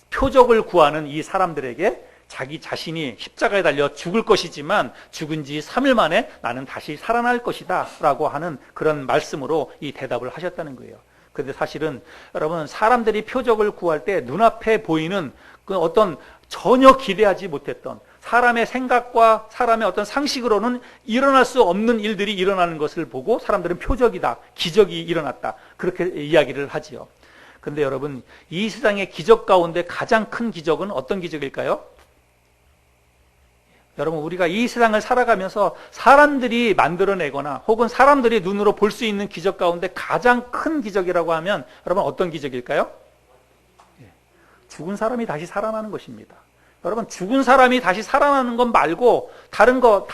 표적을 구하는 이 사람들에게 자기 자신이 십자가에 달려 죽을 것이지만 죽은 지 3일 만에 나는 다시 살아날 것이다 라고 하는 그런 말씀으로 이 대답을 하셨다는 거예요. 그런데 사실은 여러분 사람들이 표적을 구할 때 눈앞에 보이는 그 어떤 전혀 기대하지 못했던 사람의 생각과 사람의 어떤 상식으로는 일어날 수 없는 일들이 일어나는 것을 보고 사람들은 표적이다, 기적이 일어났다 그렇게 이야기를 하지요. 그런데 여러분 이 세상의 기적 가운데 가장 큰 기적은 어떤 기적일까요? 여러분 우리가 이 세상을 살아가면서 사람들이 만들어내거나 혹은 사람들이 눈으로 볼 수 있는 기적 가운데 가장 큰 기적이라고 하면 여러분 어떤 기적일까요? 죽은 사람이 다시 살아나는 것입니다. 여러분 죽은 사람이 다시 살아나는 것 말고 다른 거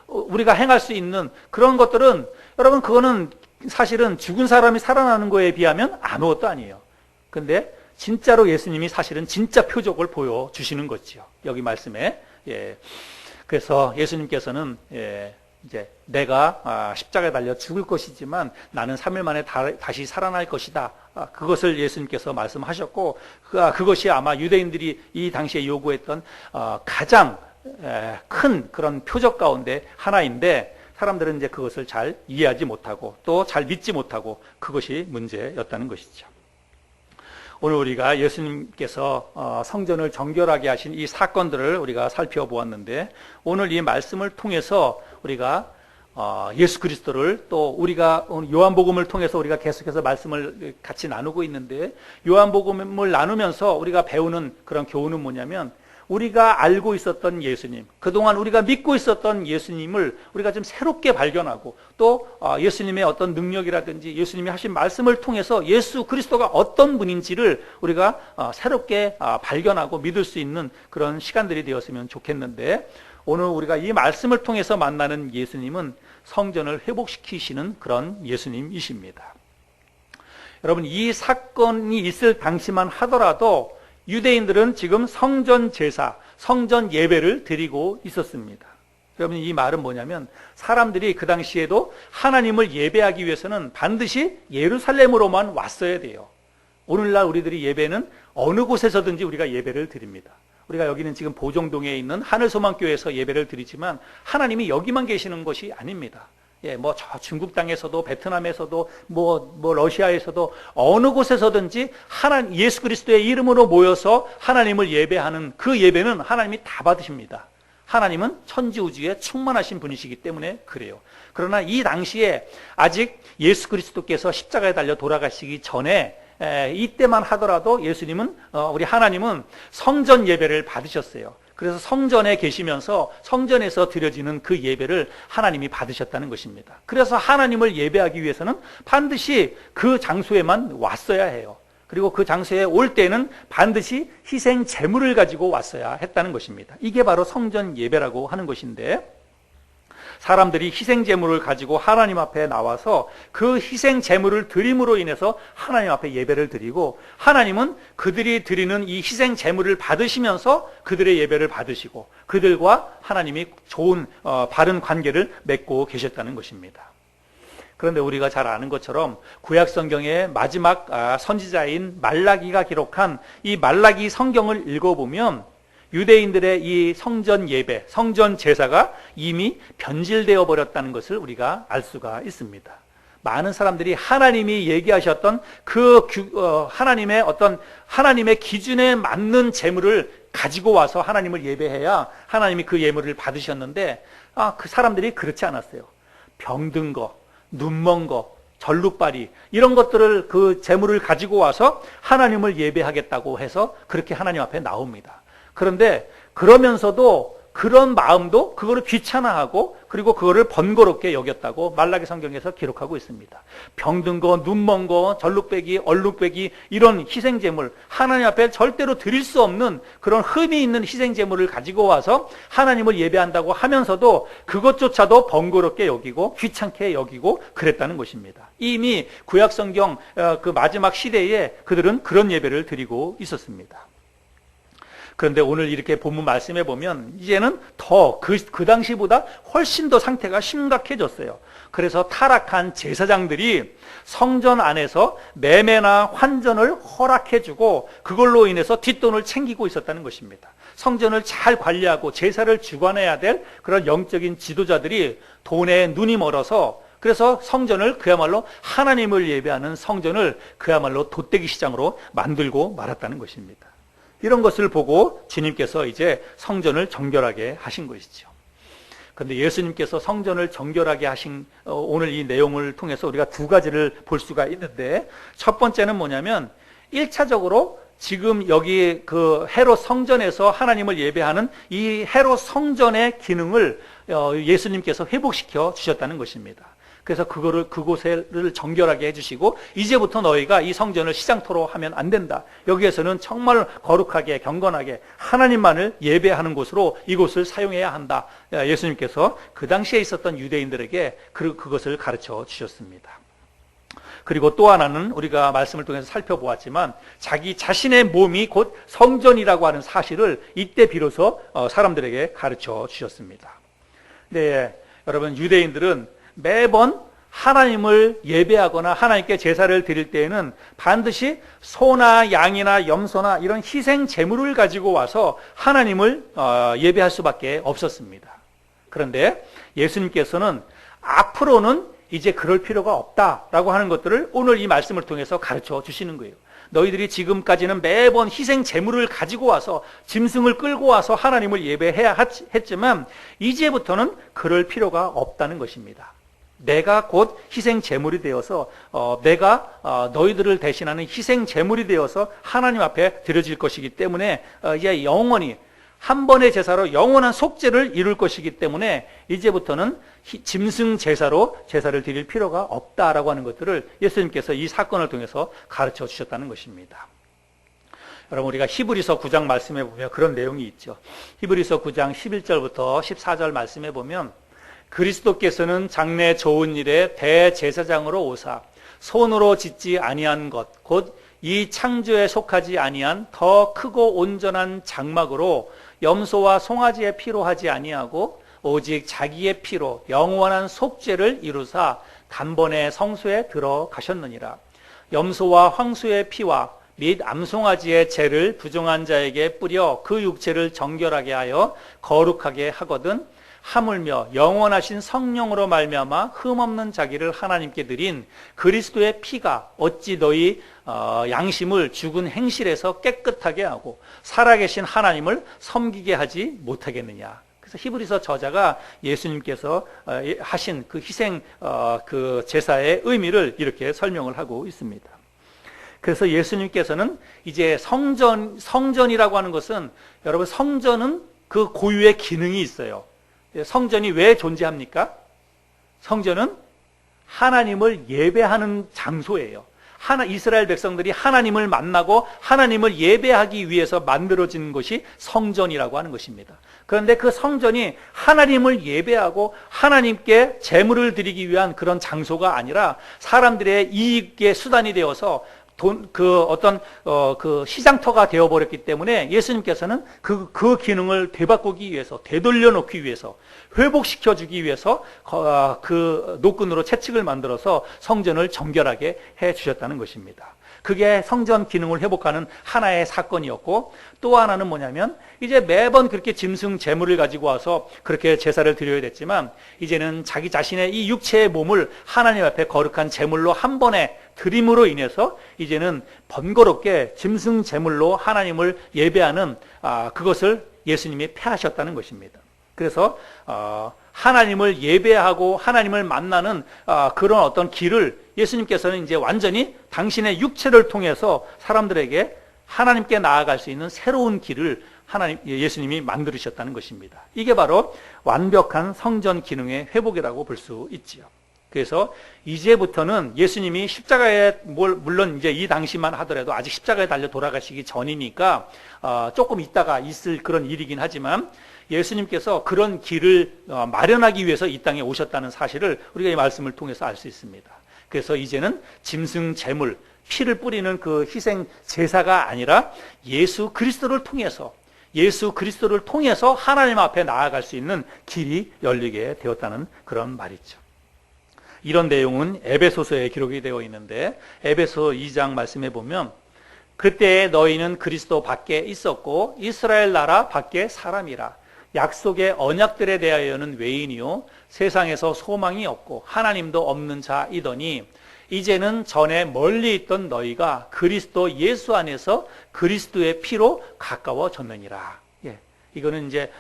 우리가 행할 수 있는 그런 것들은 여러분 그거는 사실은 죽은 사람이 살아나는 거에 비하면 아무것도 아니에요. 그런데 진짜로 예수님이 사실은 진짜 표적을 보여주시는 거죠. 여기 말씀에. 그래서 예수님께서는 이제 내가 십자가에 달려 죽을 것이지만 나는 3일 만에 다시 살아날 것이다. 그것을 예수님께서 말씀하셨고 그것이 아마 유대인들이 이 당시에 요구했던 가장 큰 그런 표적 가운데 하나인데 사람들은 이제 그것을 잘 이해하지 못하고 또 잘 믿지 못하고 그것이 문제였다는 것이죠. 오늘 우리가 예수님께서 성전을 정결하게 하신 이 사건들을 우리가 살펴보았는데 오늘 이 말씀을 통해서 우리가 예수 그리스도를 또 우리가 요한복음을 통해서 우리가 계속해서 말씀을 같이 나누고 있는데 요한복음을 나누면서 우리가 배우는 그런 교훈은 뭐냐면 우리가 알고 있었던 예수님, 그동안 우리가 믿고 있었던 예수님을 우리가 좀 새롭게 발견하고 또 예수님의 어떤 능력이라든지 예수님이 하신 말씀을 통해서 예수 그리스도가 어떤 분인지를 우리가 새롭게 발견하고 믿을 수 있는 그런 시간들이 되었으면 좋겠는데 오늘 우리가 이 말씀을 통해서 만나는 예수님은 성전을 회복시키시는 그런 예수님이십니다. 여러분 이 사건이 있을 당시만 하더라도 유대인들은 지금 성전 제사, 성전 예배를 드리고 있었습니다. 여러분 이 말은 뭐냐면 사람들이 그 당시에도 하나님을 예배하기 위해서는 반드시 예루살렘으로만 왔어야 돼요. 오늘날 우리들이 예배는 어느 곳에서든지 우리가 예배를 드립니다. 우리가 여기는 지금 보정동에 있는 하늘소망교회에서 예배를 드리지만 하나님이 여기만 계시는 것이 아닙니다. 저 중국 땅에서도 베트남에서도 러시아에서도 어느 곳에서든지 예수 그리스도의 이름으로 모여서 하나님을 예배하는 그 예배는 하나님이 다 받으십니다. 하나님은 천지우주에 충만하신 분이시기 때문에 그래요. 그러나 이 당시에 아직 예수 그리스도께서 십자가에 달려 돌아가시기 전에 이때만 하더라도 예수님은 우리 하나님은 성전 예배를 받으셨어요. 그래서 성전에 계시면서 성전에서 드려지는 그 예배를 하나님이 받으셨다는 것입니다. 그래서 하나님을 예배하기 위해서는 반드시 그 장소에만 왔어야 해요. 그리고 그 장소에 올 때는 반드시 희생 제물을 가지고 왔어야 했다는 것입니다. 이게 바로 성전 예배라고 하는 것인데 사람들이 희생 제물을 가지고 하나님 앞에 나와서 그 희생 제물을 드림으로 인해서 하나님 앞에 예배를 드리고, 하나님은 그들이 드리는 이 희생 제물을 받으시면서 그들의 예배를 받으시고 그들과 하나님이 좋은 바른 관계를 맺고 계셨다는 것입니다. 그런데 우리가 잘 아는 것처럼 구약 성경의 마지막 선지자인 말라기가 기록한 이 말라기 성경을 읽어보면 유대인들의 이 성전 예배, 성전 제사가 이미 변질되어 버렸다는 것을 우리가 알 수가 있습니다. 많은 사람들이 하나님이 얘기하셨던 하나님의 기준에 맞는 제물을 가지고 와서 하나님을 예배해야 하나님이 그 예물을 받으셨는데, 그 사람들이 그렇지 않았어요. 병든 거, 눈먼 거, 절룩발이, 이런 것들을, 그 제물을 가지고 와서 하나님을 예배하겠다고 해서 그렇게 하나님 앞에 나옵니다. 그런데 그러면서도 그런 마음도 그거를 귀찮아하고 그리고 그거를 번거롭게 여겼다고 말라기 성경에서 기록하고 있습니다. 병든 거, 눈먼 거, 절룩배기, 얼룩배기, 이런 희생제물, 하나님 앞에 절대로 드릴 수 없는 그런 흠이 있는 희생제물을 가지고 와서 하나님을 예배한다고 하면서도 그것조차도 번거롭게 여기고 귀찮게 여기고 그랬다는 것입니다. 이미 구약 성경 그 마지막 시대에 그들은 그런 예배를 드리고 있었습니다. 그런데 오늘 이렇게 본문 말씀해 보면 이제는 더 그 당시보다 훨씬 더 상태가 심각해졌어요. 그래서 타락한 제사장들이 성전 안에서 매매나 환전을 허락해주고 그걸로 인해서 뒷돈을 챙기고 있었다는 것입니다. 성전을 잘 관리하고 제사를 주관해야 될 그런 영적인 지도자들이 돈에 눈이 멀어서, 그래서 성전을 그야말로 하나님을 예배하는 성전을 그야말로 돗대기 시장으로 만들고 말았다는 것입니다. 이런 것을 보고 주님께서 이제 성전을 정결하게 하신 것이죠. 그런데 예수님께서 성전을 정결하게 하신 오늘 이 내용을 통해서 우리가 두 가지를 볼 수가 있는데, 첫 번째는 뭐냐면 1차적으로 지금 여기 그 헤롯 성전에서 하나님을 예배하는 이 헤롯 성전의 기능을 예수님께서 회복시켜 주셨다는 것입니다. 그래서 그곳을 정결하게 해주시고, 이제부터 너희가 이 성전을 시장터로 하면 안 된다. 여기에서는 정말 거룩하게 경건하게 하나님만을 예배하는 곳으로 이곳을 사용해야 한다. 예수님께서 그 당시에 있었던 유대인들에게 그것을 가르쳐 주셨습니다. 그리고 또 하나는 우리가 말씀을 통해서 살펴보았지만 자기 자신의 몸이 곧 성전이라고 하는 사실을 이때 비로소 사람들에게 가르쳐 주셨습니다. 네, 여러분, 유대인들은 매번 하나님을 예배하거나 하나님께 제사를 드릴 때에는 반드시 소나 양이나 염소나 이런 희생 제물을 가지고 와서 하나님을 예배할 수밖에 없었습니다. 그런데 예수님께서는 앞으로는 이제 그럴 필요가 없다라고 하는 것들을 오늘 이 말씀을 통해서 가르쳐 주시는 거예요. 너희들이 지금까지는 매번 희생 제물을 가지고 와서 짐승을 끌고 와서 하나님을 예배해야 했지만 이제부터는 그럴 필요가 없다는 것입니다. 내가 곧 희생 제물이 되어서 내가 너희들을 대신하는 희생 제물이 되어서 하나님 앞에 드려질 것이기 때문에 이제 영원히 한 번의 제사로 영원한 속죄를 이룰 것이기 때문에 이제부터는 짐승 제사로 제사를 드릴 필요가 없다라고 하는 것들을 예수님께서 이 사건을 통해서 가르쳐 주셨다는 것입니다. 여러분, 우리가 히브리서 9장 말씀해 보면 그런 내용이 있죠. 히브리서 9장 11절부터 14절 말씀해 보면 그리스도께서는 장래 좋은 일에 대제사장으로 오사 손으로 짓지 아니한 것 곧 이 창조에 속하지 아니한 더 크고 온전한 장막으로 염소와 송아지의 피로 하지 아니하고 오직 자기의 피로 영원한 속죄를 이루사 단번에 성소에 들어가셨느니라. 염소와 황소의 피와 및 암송아지의 죄를 부정한 자에게 뿌려 그 육체를 정결하게 하여 거룩하게 하거든 하물며 영원하신 성령으로 말미암아 흠없는 자기를 하나님께 드린 그리스도의 피가 어찌 너희 양심을 죽은 행실에서 깨끗하게 하고 살아계신 하나님을 섬기게 하지 못하겠느냐. 그래서 히브리서 저자가 예수님께서 하신 그 희생 그 제사의 의미를 이렇게 설명을 하고 있습니다. 그래서 예수님께서는 이제 성전이라고 하는 것은, 여러분, 성전은 그 고유의 기능이 있어요. 성전이 왜 존재합니까? 성전은 하나님을 예배하는 장소예요. 이스라엘 백성들이 하나님을 만나고 하나님을 예배하기 위해서 만들어진 것이 성전이라고 하는 것입니다. 그런데 그 성전이 하나님을 예배하고 하나님께 제물을 드리기 위한 그런 장소가 아니라 사람들의 이익의 수단이 되어서 그 시장터가 되어버렸기 때문에 예수님께서는 그 기능을 되바꾸기 위해서, 되돌려 놓기 위해서, 회복시켜주기 위해서 그 노끈으로 채찍을 만들어서 성전을 정결하게 해 주셨다는 것입니다. 그게 성전 기능을 회복하는 하나의 사건이었고, 또 하나는 뭐냐면 이제 매번 그렇게 짐승 제물을 가지고 와서 그렇게 제사를 드려야 됐지만 이제는 자기 자신의 이 육체의 몸을 하나님 앞에 거룩한 제물로 한 번에 드림으로 인해서 이제는 번거롭게 짐승 제물로 하나님을 예배하는 그것을 예수님이 폐하셨다는 것입니다. 그래서 하나님을 예배하고 하나님을 만나는 그런 어떤 길을 예수님께서는 이제 완전히 당신의 육체를 통해서 사람들에게 하나님께 나아갈 수 있는 새로운 길을 예수님이 만들으셨다는 것입니다. 이게 바로 완벽한 성전 기능의 회복이라고 볼 수 있지요. 그래서 이제부터는 예수님이 십자가에 물론 이제 이 당시만 하더라도 아직 십자가에 달려 돌아가시기 전이니까 조금 있다가 있을 그런 일이긴 하지만 예수님께서 그런 길을 마련하기 위해서 이 땅에 오셨다는 사실을 우리가 이 말씀을 통해서 알 수 있습니다. 그래서 이제는 짐승 제물, 피를 뿌리는 그 희생 제사가 아니라 예수 그리스도를 통해서 하나님 앞에 나아갈 수 있는 길이 열리게 되었다는 그런 말이죠. 이런 내용은 에베소서에 기록이 되어 있는데 에베소 2장 말씀해 보면 그때 너희는 그리스도 밖에 있었고 이스라엘 나라 밖에 사람이라 약속의 언약들에 대하여는 외인이요 세상에서 소망이 없고 하나님도 없는 자이더니 이제는 전에 멀리 있던 너희가 그리스도 예수 안에서 그리스도의 피로 가까워졌느니라. 이거는 이제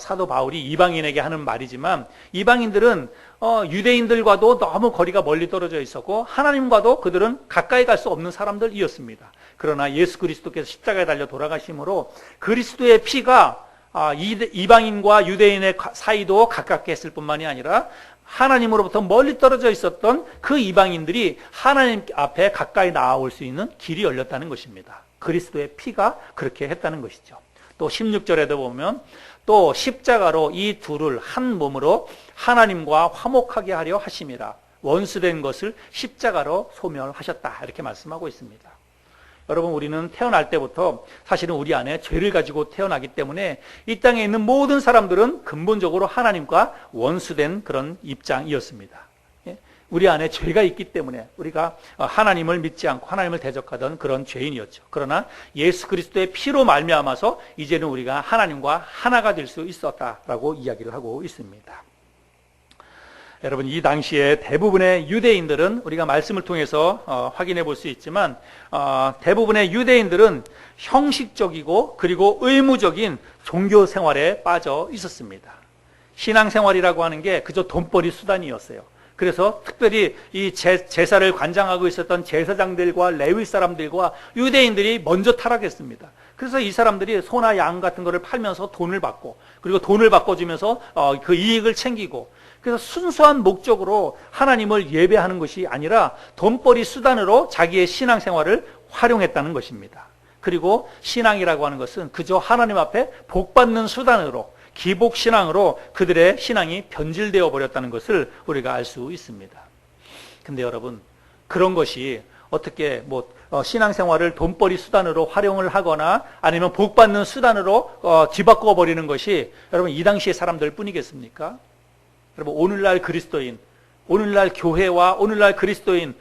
사도 바울이 이방인에게 하는 말이지만 이방인들은 유대인들과도 너무 거리가 멀리 떨어져 있었고 하나님과도 그들은 가까이 갈 수 없는 사람들이었습니다. 그러나 예수 그리스도께서 십자가에 달려 돌아가심으로 그리스도의 피가 이방인과 유대인의 사이도 가깝게 했을 뿐만이 아니라 하나님으로부터 멀리 떨어져 있었던 그 이방인들이 하나님 앞에 가까이 나아올 수 있는 길이 열렸다는 것입니다. 그리스도의 피가 그렇게 했다는 것이죠. 또 16절에도 보면 또 십자가로 이 둘을 한 몸으로 하나님과 화목하게 하려 하심이라 원수된 것을 십자가로 소멸하셨다 이렇게 말씀하고 있습니다. 여러분 우리는 태어날 때부터 사실은 우리 안에 죄를 가지고 태어나기 때문에 이 땅에 있는 모든 사람들은 근본적으로 하나님과 원수된 그런 입장이었습니다. 우리 안에 죄가 있기 때문에 우리가 하나님을 믿지 않고 하나님을 대적하던 그런 죄인이었죠. 그러나 예수 그리스도의 피로 말미암아서 이제는 우리가 하나님과 하나가 될 수 있었다라고 이야기를 하고 있습니다. 여러분 이 당시에 대부분의 유대인들은 우리가 말씀을 통해서 확인해 볼 수 있지만 대부분의 유대인들은 형식적이고 그리고 의무적인 종교 생활에 빠져 있었습니다. 신앙생활이라고 하는 게 그저 돈벌이 수단이었어요. 그래서 특별히 이 제사를 관장하고 있었던 제사장들과 레위 사람들과 유대인들이 먼저 타락했습니다. 그래서 이 사람들이 소나 양 같은 거를 팔면서 돈을 받고 그리고 돈을 바꿔주면서 그 이익을 챙기고 그래서 순수한 목적으로 하나님을 예배하는 것이 아니라 돈벌이 수단으로 자기의 신앙생활을 활용했다는 것입니다. 그리고 신앙이라고 하는 것은 그저 하나님 앞에 복받는 수단으로 기복신앙으로 그들의 신앙이 변질되어 버렸다는 것을 우리가 알 수 있습니다. 근데 여러분 그런 것이 어떻게 신앙생활을 돈벌이 수단으로 활용을 하거나 아니면 복받는 수단으로 뒤바꿔 버리는 것이 여러분 이 당시의 사람들 뿐이겠습니까? 여러분 오늘날 그리스도인, 오늘날 교회와 오늘날 그리스도인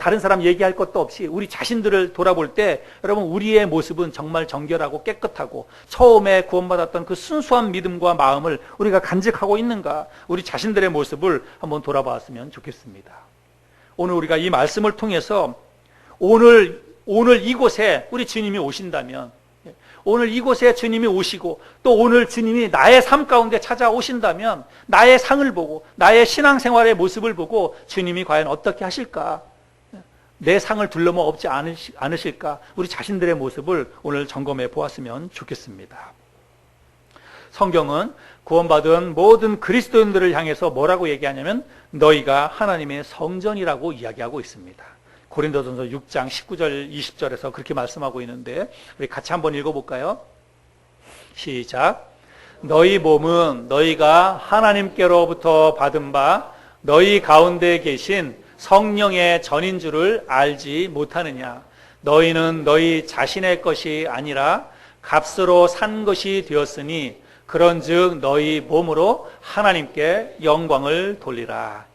다른 사람 얘기할 것도 없이 우리 자신들을 돌아볼 때 여러분 우리의 모습은 정말 정결하고 깨끗하고 처음에 구원받았던 그 순수한 믿음과 마음을 우리가 간직하고 있는가 우리 자신들의 모습을 한번 돌아봤으면 좋겠습니다. 오늘 우리가 이 말씀을 통해서 오늘 이곳에 우리 주님이 오신다면 오늘 이곳에 주님이 오시고 또 오늘 주님이 나의 삶 가운데 찾아오신다면 나의 상을 보고 나의 신앙생활의 모습을 보고 주님이 과연 어떻게 하실까? 내 상을 둘러먹지 않으실까? 우리 자신들의 모습을 오늘 점검해 보았으면 좋겠습니다. 성경은 구원받은 모든 그리스도인들을 향해서 뭐라고 얘기하냐면 너희가 하나님의 성전이라고 이야기하고 있습니다. 고린도전서 6장 19절 20절에서 그렇게 말씀하고 있는데 우리 같이 한번 읽어볼까요? 시작. 너희 몸은 너희가 하나님께로부터 받은 바 너희 가운데 계신 성령의 전인 줄을 알지 못하느냐. 너희는 너희 자신의 것이 아니라 값으로 산 것이 되었으니 그런즉 너희 몸으로 하나님께 영광을 돌리라.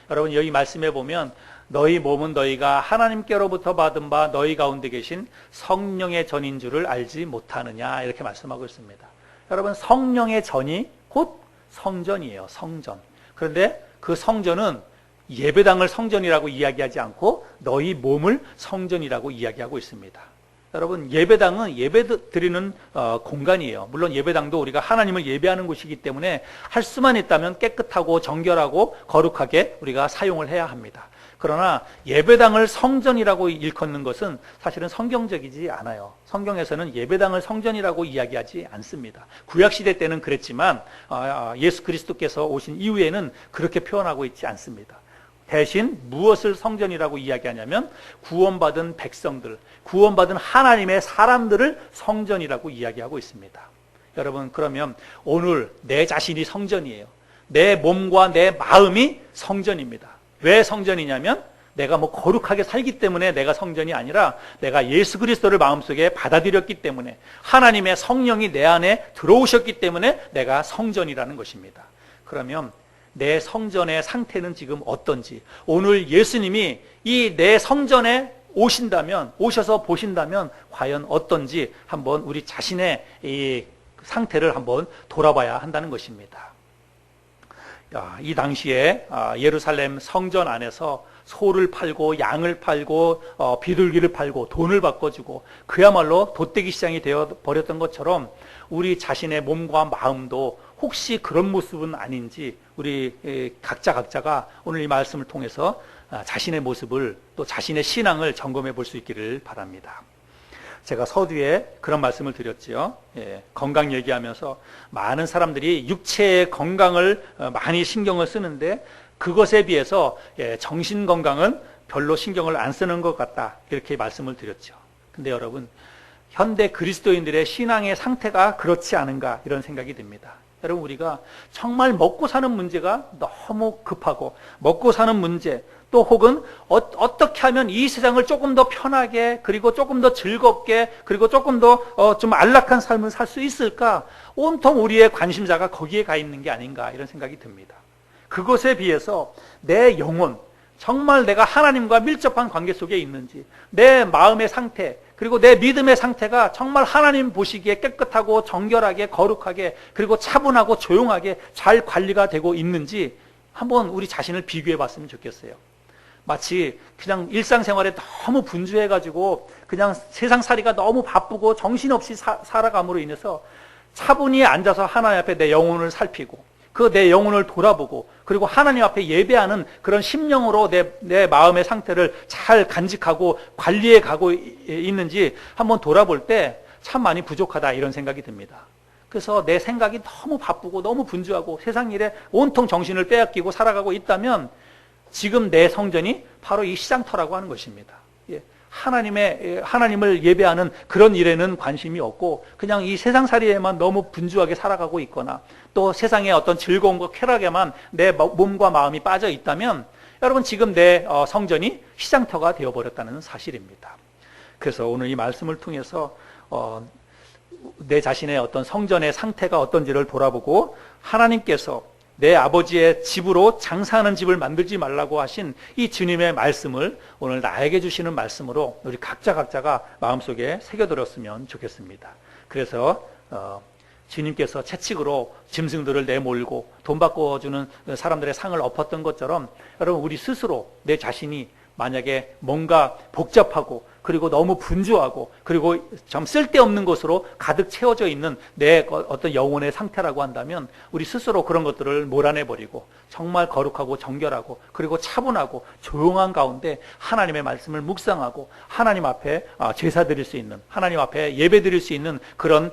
여러분 여기 말씀해 보면 너희 몸은 너희가 하나님께로부터 받은 바 너희 가운데 계신 성령의 전인 줄을 알지 못하느냐 이렇게 말씀하고 있습니다. 여러분 성령의 전이 곧 성전이에요. 성전. 그런데 그 성전은 예배당을 성전이라고 이야기하지 않고 너희 몸을 성전이라고 이야기하고 있습니다. 여러분 예배당은 예배 드리는 공간이에요. 물론 예배당도 우리가 하나님을 예배하는 곳이기 때문에 할 수만 있다면 깨끗하고 정결하고 거룩하게 우리가 사용을 해야 합니다. 그러나 예배당을 성전이라고 일컫는 것은 사실은 성경적이지 않아요. 성경에서는 예배당을 성전이라고 이야기하지 않습니다. 구약시대 때는 그랬지만 예수 그리스도께서 오신 이후에는 그렇게 표현하고 있지 않습니다. 대신 무엇을 성전이라고 이야기하냐면 구원받은 백성들, 구원받은 하나님의 사람들을 성전이라고 이야기하고 있습니다. 여러분 그러면 오늘 내 자신이 성전이에요. 내 몸과 내 마음이 성전입니다. 왜 성전이냐면 내가 거룩하게 살기 때문에 내가 성전이 아니라 내가 예수 그리스도를 마음속에 받아들였기 때문에 하나님의 성령이 내 안에 들어오셨기 때문에 내가 성전이라는 것입니다. 그러면 내 성전의 상태는 지금 어떤지, 오늘 예수님이 이 내 성전에 오셔서 보신다면 과연 어떤지 한번 우리 자신의 이 상태를 한번 돌아봐야 한다는 것입니다. 이 당시에 예루살렘 성전 안에서 소를 팔고 양을 팔고 비둘기를 팔고 돈을 바꿔주고 그야말로 돗대기 시장이 되어버렸던 것처럼 우리 자신의 몸과 마음도 혹시 그런 모습은 아닌지 우리 각자가 오늘 이 말씀을 통해서 자신의 모습을 또 자신의 신앙을 점검해 볼 수 있기를 바랍니다. 제가 서두에 그런 말씀을 드렸죠. 건강 얘기하면서 많은 사람들이 육체의 건강을 많이 신경을 쓰는데 그것에 비해서 정신 건강은 별로 신경을 안 쓰는 것 같다 이렇게 말씀을 드렸죠. 근데 여러분 현대 그리스도인들의 신앙의 상태가 그렇지 않은가 이런 생각이 듭니다. 여러분 우리가 정말 먹고 사는 문제가 너무 급하고 먹고 사는 문제 또 혹은 어떻게 하면 이 세상을 조금 더 편하게 그리고 조금 더 즐겁게 그리고 조금 더 좀 안락한 삶을 살 수 있을까 온통 우리의 관심사가 거기에 가 있는 게 아닌가 이런 생각이 듭니다. 그것에 비해서 내 영혼 정말 내가 하나님과 밀접한 관계 속에 있는지 내 마음의 상태 그리고 내 믿음의 상태가 정말 하나님 보시기에 깨끗하고 정결하게 거룩하게 그리고 차분하고 조용하게 잘 관리가 되고 있는지 한번 우리 자신을 비교해 봤으면 좋겠어요. 마치 그냥 일상생활에 너무 분주해가지고 그냥 세상살이가 너무 바쁘고 정신없이 살아감으로 인해서 차분히 앉아서 하나님 앞에 내 영혼을 살피고 그 내 영혼을 돌아보고 그리고 하나님 앞에 예배하는 그런 심령으로 내 마음의 상태를 잘 간직하고 관리해 가고 있는지 한번 돌아볼 때 참 많이 부족하다 이런 생각이 듭니다. 그래서 내 생각이 너무 바쁘고 너무 분주하고 세상 일에 온통 정신을 빼앗기고 살아가고 있다면 지금 내 성전이 바로 이 시장터라고 하는 것입니다. 하나님을 예배하는 그런 일에는 관심이 없고 그냥 이 세상살이에만 너무 분주하게 살아가고 있거나 또 세상의 어떤 즐거움과 쾌락에만 내 몸과 마음이 빠져 있다면 여러분 지금 내 성전이 시장터가 되어버렸다는 사실입니다. 그래서 오늘 이 말씀을 통해서 내 자신의 어떤 성전의 상태가 어떤지를 돌아보고 하나님께서 내 아버지의 집으로 장사하는 집을 만들지 말라고 하신 이 주님의 말씀을 오늘 나에게 주시는 말씀으로 우리 각자가 마음속에 새겨들었으면 좋겠습니다. 그래서 주님께서 채찍으로 짐승들을 내몰고 돈 바꿔주는 사람들의 상을 엎었던 것처럼 여러분 우리 스스로 내 자신이 만약에 뭔가 복잡하고 그리고 너무 분주하고 그리고 좀 쓸데없는 것으로 가득 채워져 있는 내 어떤 영혼의 상태라고 한다면 우리 스스로 그런 것들을 몰아내버리고 정말 거룩하고 정결하고 그리고 차분하고 조용한 가운데 하나님의 말씀을 묵상하고 하나님 앞에 제사 드릴 수 있는, 하나님 앞에 예배 드릴 수 있는 그런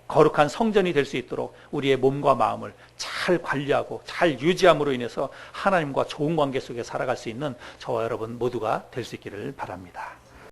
거룩한 성전이 될 수 있도록 우리의 몸과 마음을 잘 관리하고 잘 유지함으로 인해서 하나님과 좋은 관계 속에 살아갈 수 있는 저와 여러분 모두가 될 수 있기를 바랍니다.